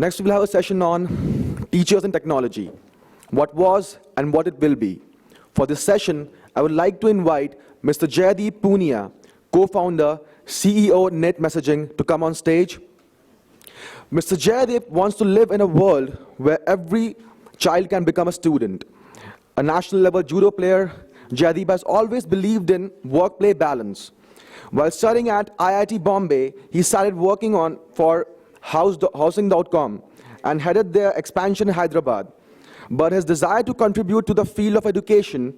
Next, we'll have a session on teachers and technology, what was and what it will be. For this session, I would like to invite Mr. Jaideep Punia, co-founder, CEO Net Messaging, to come on stage. Mr. Jaideep wants to live in a world where every child can become a student. A national level judo player, Jaideep has always believed in work-play balance. While studying at IIT Bombay, he started working for Housing.com and headed their expansion in Hyderabad. But his desire to contribute to the field of education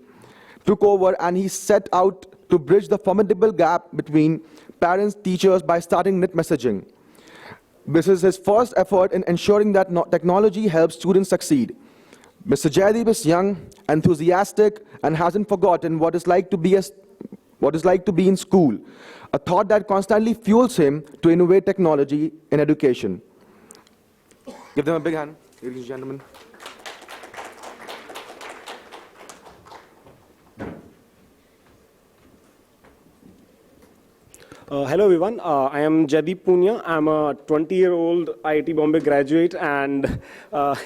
took over, and he set out to bridge the formidable gap between parents and teachers by starting Net Messaging. This is his first effort in ensuring that technology helps students succeed. Mr. Jaideep is young, enthusiastic, and hasn't forgotten what it's like to be in school, a thought that constantly fuels him to innovate technology in education. Give them a big hand, ladies and gentlemen. Hello everyone, I am Jaideep Punia. I'm a 20-year-old IIT Bombay graduate, and I'm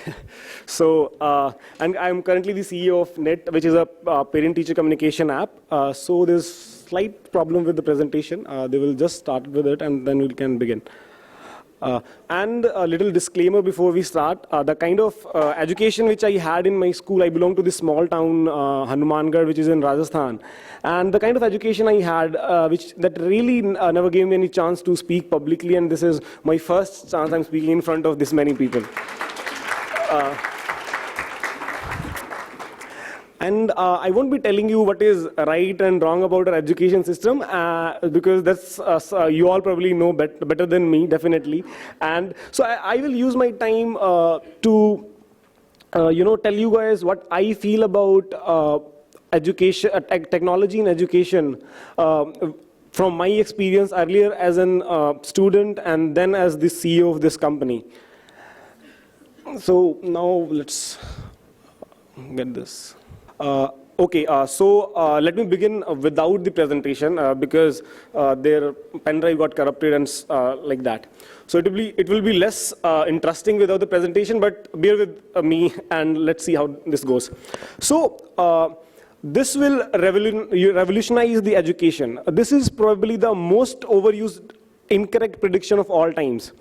currently the CEO of Net, which is a parent-teacher communication app. So there's slight problem with the presentation. They will just start with it and then we can begin. And a little disclaimer before we start, the kind of education which I had in my school, I belong to this small town, Hanumangarh, which is in Rajasthan. And the kind of education I had, that really never gave me any chance to speak publicly, and this is my first chance I'm speaking in front of this many people. And I won't be telling you what is right and wrong about our education system, because that's you all probably know better than me, definitely. And so I will use my time to tell you guys what I feel about education, technology in education, from my experience earlier as a student and then as the CEO of this company. So now let's get this. Let me begin without the presentation because their pen drive got corrupted and like that. So it will be less interesting without the presentation, but bear with me and let's see how this goes. So this will revolutionize the education. This is probably the most overused incorrect prediction of all times.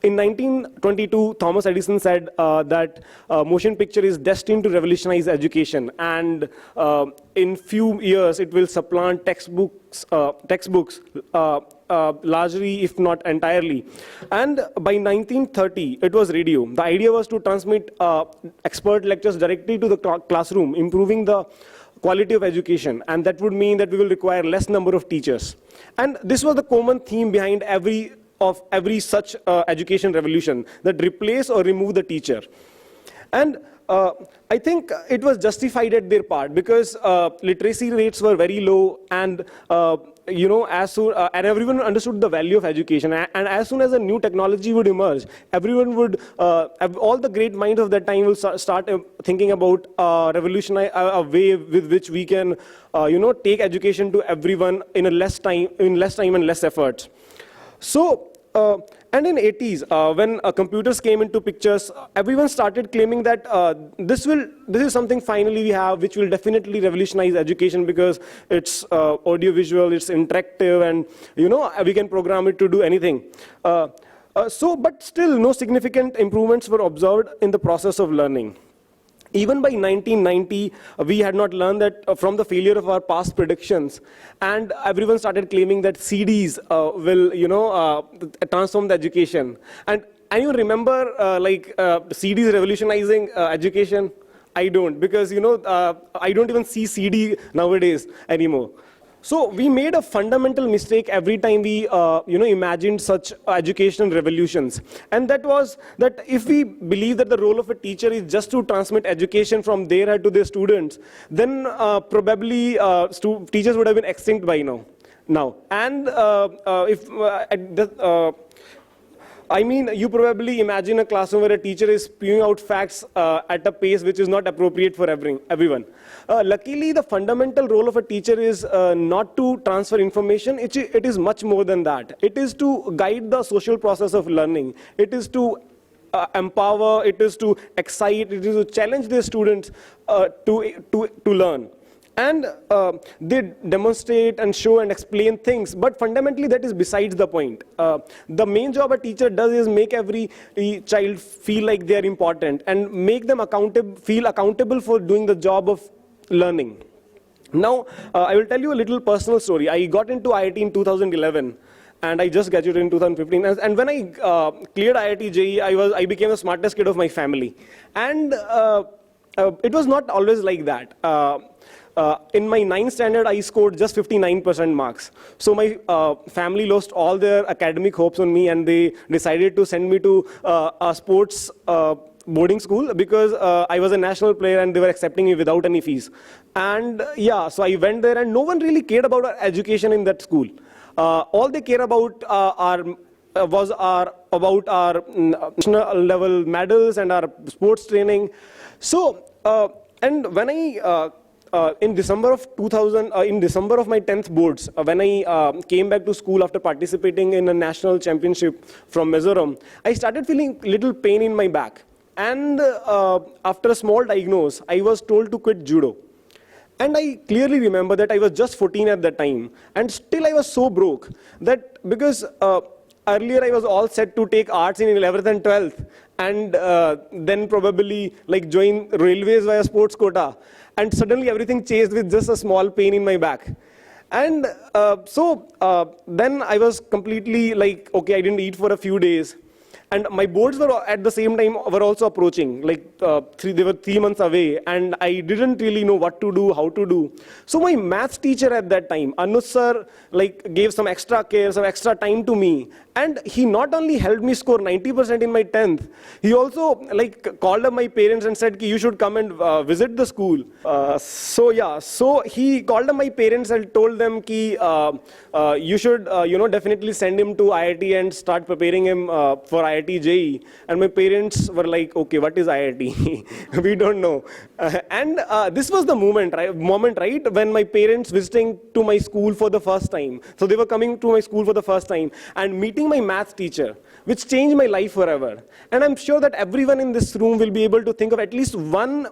In 1922, Thomas Edison said that motion picture is destined to revolutionize education, and in few years it will supplant textbooks largely, if not entirely. And by 1930, it was radio. The idea was to transmit expert lectures directly to the classroom, improving the quality of education, and that would mean that we will require less number of teachers. And this was the common theme behind every such education revolution, that replace or remove the teacher. And I think it was justified at their part, because literacy rates were very low, and and everyone understood the value of education. And as soon as a new technology would emerge, everyone would, all the great minds of that time will start thinking about revolutionize a way with which we can, take education to everyone in less time and less effort. So. And in 80s, when computers came into pictures, everyone started claiming that this is something finally we have, which will definitely revolutionize education, because it's audiovisual, it's interactive, and we can program it to do anything. But still, no significant improvements were observed in the process of learning. Even by 1990, we had not learned that from the failure of our past predictions, and everyone started claiming that CDs will, transform the education. And you remember, CDs revolutionizing education? I don't, because I don't even see CD nowadays anymore. So we made a fundamental mistake every time we imagined such educational revolutions. And that was that if we believe that the role of a teacher is just to transmit education from their head to their students, then probably teachers would have been extinct by now. And I mean, you probably imagine a classroom where a teacher is spewing out facts at a pace which is not appropriate for everyone. Luckily, the fundamental role of a teacher is not to transfer information. It is much more than that. It is to guide the social process of learning. It is to empower, it is to excite, it is to challenge their students to learn. And they demonstrate and show and explain things, but fundamentally that is besides the point. The main job a teacher does is make every child feel like they are important and make them feel accountable for doing the job of learning. Now, I will tell you a little personal story. I got into IIT in 2011. And I just graduated in 2015. And when I cleared IIT JEE, I became the smartest kid of my family. And it was not always like that. In my 9th standard, I scored just 59% marks. So my family lost all their academic hopes on me, and they decided to send me to a sports boarding school because I was a national player and they were accepting me without any fees. And yeah, so I went there, and no one really cared about our education in that school. All they care about was our national level medals and our sports training. So, and when I in December of my 10th boards, when I came back to school after participating in a national championship from Mizoram, I started feeling little pain in my back. And after a small diagnosis, I was told to quit judo. And I clearly remember that I was just 14 at that time, and still I was so broke that because earlier I was all set to take arts in 11th and 12th, and then probably like join railways via sports quota, and suddenly everything changed with just a small pain in my back. And then I was completely like, okay, I didn't eat for a few days. And my boards were at the same time were also approaching, like they were 3 months away, and I didn't really know what to do, how to do. So my maths teacher at that time, Anuj sir, like gave some extra care, some extra time to me, and he not only helped me score 90% in my 10th, he also like called up my parents and said, you should come and visit the school. So he called up my parents and told them, you should definitely send him to IIT and start preparing him for IIT JEE. And my parents were like, okay, what is IIT? We don't know. And this was the moment, right, when my parents visiting to my school for the first time. So they were coming to my school for the first time and meeting my math teacher, which changed my life forever. And I'm sure that everyone in this room will be able to think of at least one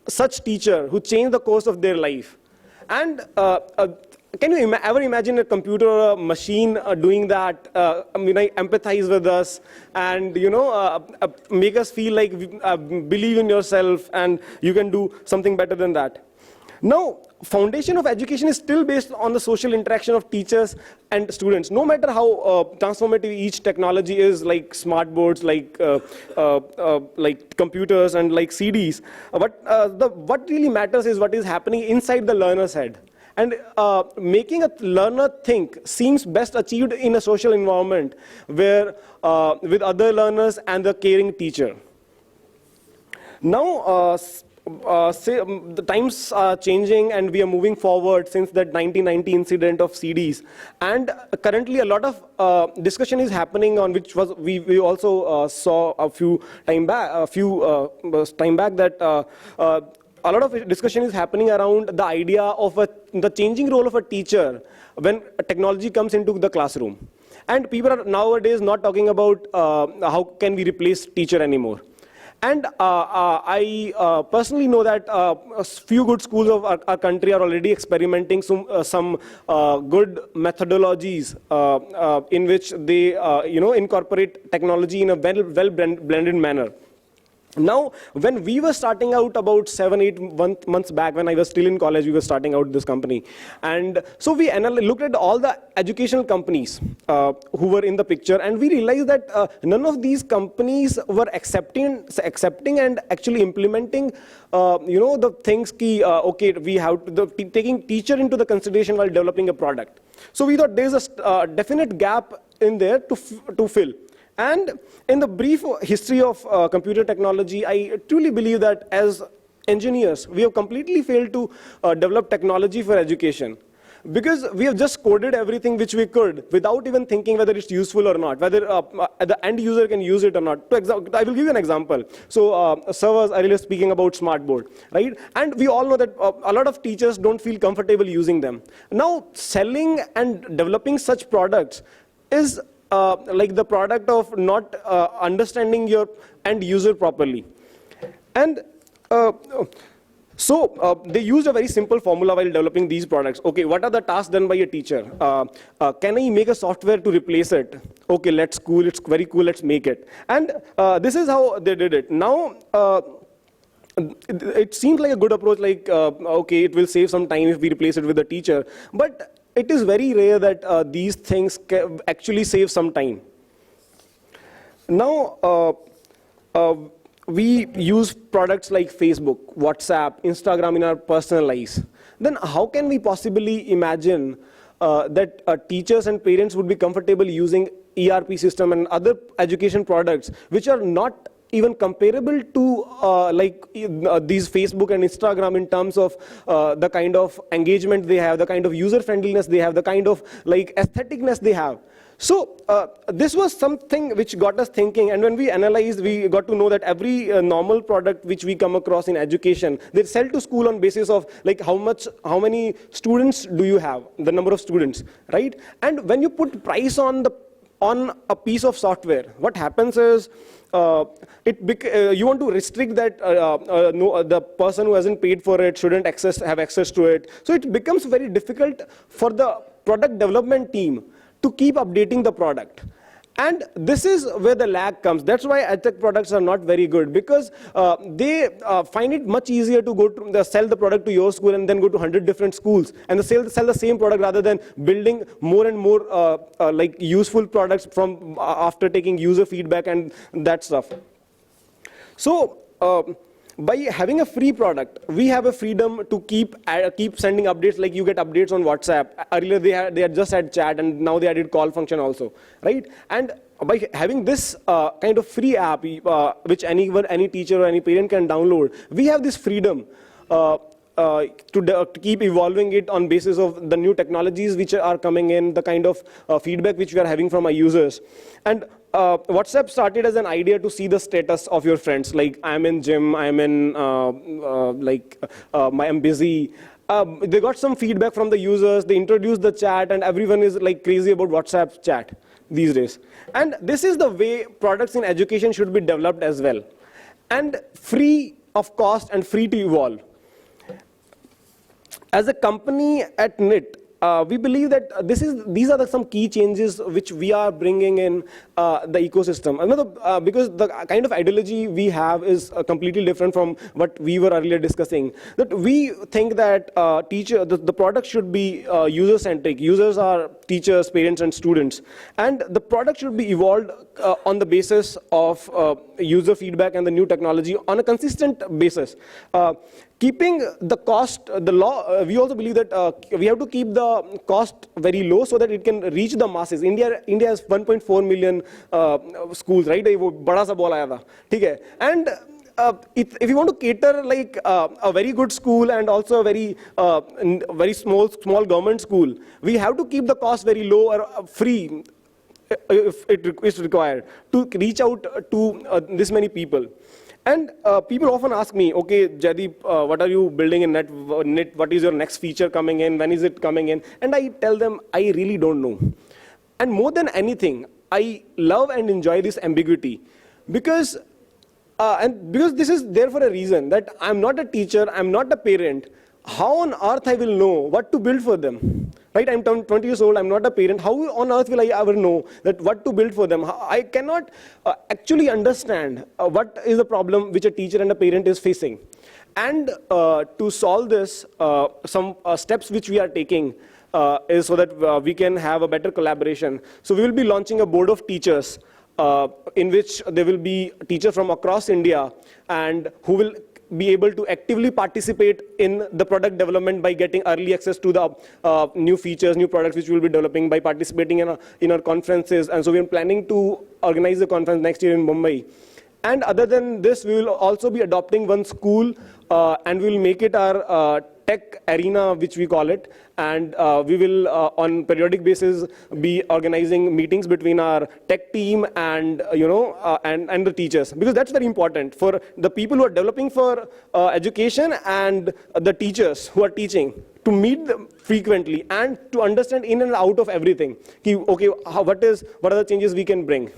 such teacher who changed the course of their life. And can you ever imagine a computer or a machine doing that? Empathize with us and make us feel like believe in yourself and you can do something better than that. Now, foundation of education is still based on the social interaction of teachers and students. No matter how transformative each technology is, like smart boards, like computers and like CDs, but what really matters is what is happening inside the learner's head. And making a learner think seems best achieved in a social environment where with other learners and the caring teacher. Now, the times are changing and we are moving forward since that 1990 incident of CDs. And currently a lot of discussion is happening on which was we also saw a few time back that a lot of discussion is happening around the idea of the changing role of a teacher when technology comes into the classroom. And people are nowadays not talking about how can we replace teacher anymore. And I personally know that a few good schools of our country are already experimenting some good methodologies in which they incorporate technology in a well blended manner. Now, when we were starting out about 7-8 months back, when I was still in college, we were starting out this company. And so we looked at all the educational companies who were in the picture, and we realized that none of these companies were accepting and actually implementing, the things, okay, we have taking teacher into the consideration while developing a product. So we thought there's a definite gap in there to fill. And in the brief history of computer technology, I truly believe that as engineers, we have completely failed to develop technology for education. Because we have just coded everything which we could without even thinking whether it's useful or not, whether the end user can use it or not. I will give you an example. So sir was earlier speaking about smartboard, right? And we all know that a lot of teachers don't feel comfortable using them. Now, selling and developing such products is like the product of not understanding your end user properly. And so they used a very simple formula while developing these products. Okay, what are the tasks done by a teacher? Can I make a software to replace it? Okay, let's cool. It's very cool. Let's make it. And this is how they did it. Now, it seems like a good approach. Like, okay, it will save some time if we replace it with a teacher. But it is very rare that these things actually save some time. Now, we use products like Facebook, WhatsApp, Instagram in our personal lives. Then how can we possibly imagine that teachers and parents would be comfortable using ERP system and other education products which are not even comparable to these Facebook and Instagram in terms of the kind of engagement they have, the kind of user friendliness they have, the kind of like aestheticness they have. So this was something which got us thinking, and when we analyzed, we got to know that every normal product which we come across in education, they sell to school on basis of like how many students do you have, the number of students, right? And when you put price on a piece of software, what happens is you want to restrict that the person who hasn't paid for it shouldn't have access to it. So it becomes very difficult for the product development team to keep updating the product. And this is where the lag comes. That's why edtech products are not very good, because they find it much easier to go to sell the product to your school and then go to 100 different schools and sell the same product rather than building more and more like useful products from after taking user feedback and that stuff. So by having a free product, we have a freedom to keep sending updates. Like you get updates on WhatsApp. Earlier they had just had chat, and now they added call function also, right? And by having this kind of free app, which any teacher or any parent can download, we have this freedom to keep evolving it on basis of the new technologies which are coming in, the kind of feedback which we are having from our users. And WhatsApp started as an idea to see the status of your friends, like I'm in gym, I'm in I'm busy. They got some feedback from the users, they introduced the chat, and everyone is like crazy about WhatsApp chat these days. And this is the way products in education should be developed as well. And free of cost and free to evolve. As a company at NIT, we believe that these are some key changes which we are bringing in the ecosystem. Because the kind of ideology we have is completely different from what we were earlier discussing. That we think that the product should be user-centric. Users are teachers, parents, and students. And the product should be evolved on the basis of user feedback and the new technology on a consistent basis. Keeping the cost, we also believe that we have to keep the cost very low so that it can reach the masses. India has 1.4 million schools, right? Bada sa bol aaya tha. ठीक है? And if you want to cater like a very good school and also a very small government school, we have to keep the cost very low or free if it is required to reach out to this many people. And people often ask me, okay, Jaideep, what are you building in NIT? What is your next feature coming in? When is it coming in? And I tell them, I really don't know. And more than anything, I love and enjoy this ambiguity because this is there for a reason, that I'm not a teacher, I'm not a parent. How on earth I will know what to build for them? Right, I'm 20 years old, I'm not a parent. How on earth will I ever know that what to build for them? I cannot actually understand what is the problem which a teacher and a parent is facing. And to solve this, some steps which we are taking is so that we can have a better collaboration. So we will be launching a board of teachers in which there will be teachers from across India and who will be able to actively participate in the product development by getting early access to the new features, new products which we will be developing, by participating in our conferences. And so we are planning to organize the conference next year in Mumbai. And other than this, we will also be adopting one school and we will make it our tech arena, which we call it, and we will on periodic basis be organizing meetings between our tech team and and the teachers, because that's very important for the people who are developing for education and the teachers who are teaching, to meet them frequently and to understand in and out of everything. Okay, what are the changes we can bring?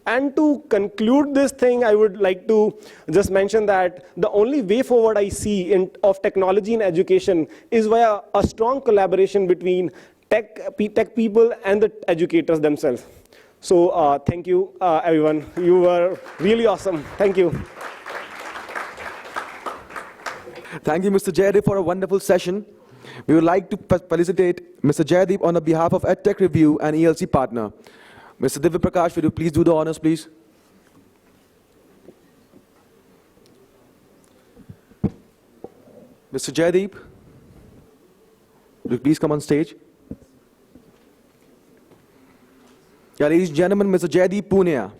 And to conclude this thing, I would like to just mention that the only way forward I see of technology in education is via a strong collaboration between tech people and the educators themselves. So thank you, everyone. You were really awesome. Thank you. Thank you, Mr. Jaideep, for a wonderful session. We would like to felicitate Mr. Jaideep on the behalf of EdTechReview and ELC partner. Mr. Divya Prakash, will you please do the honors, please? Mr. Jaideep, will you please come on stage? Yeah, ladies and gentlemen, Mr. Jaideep Punia.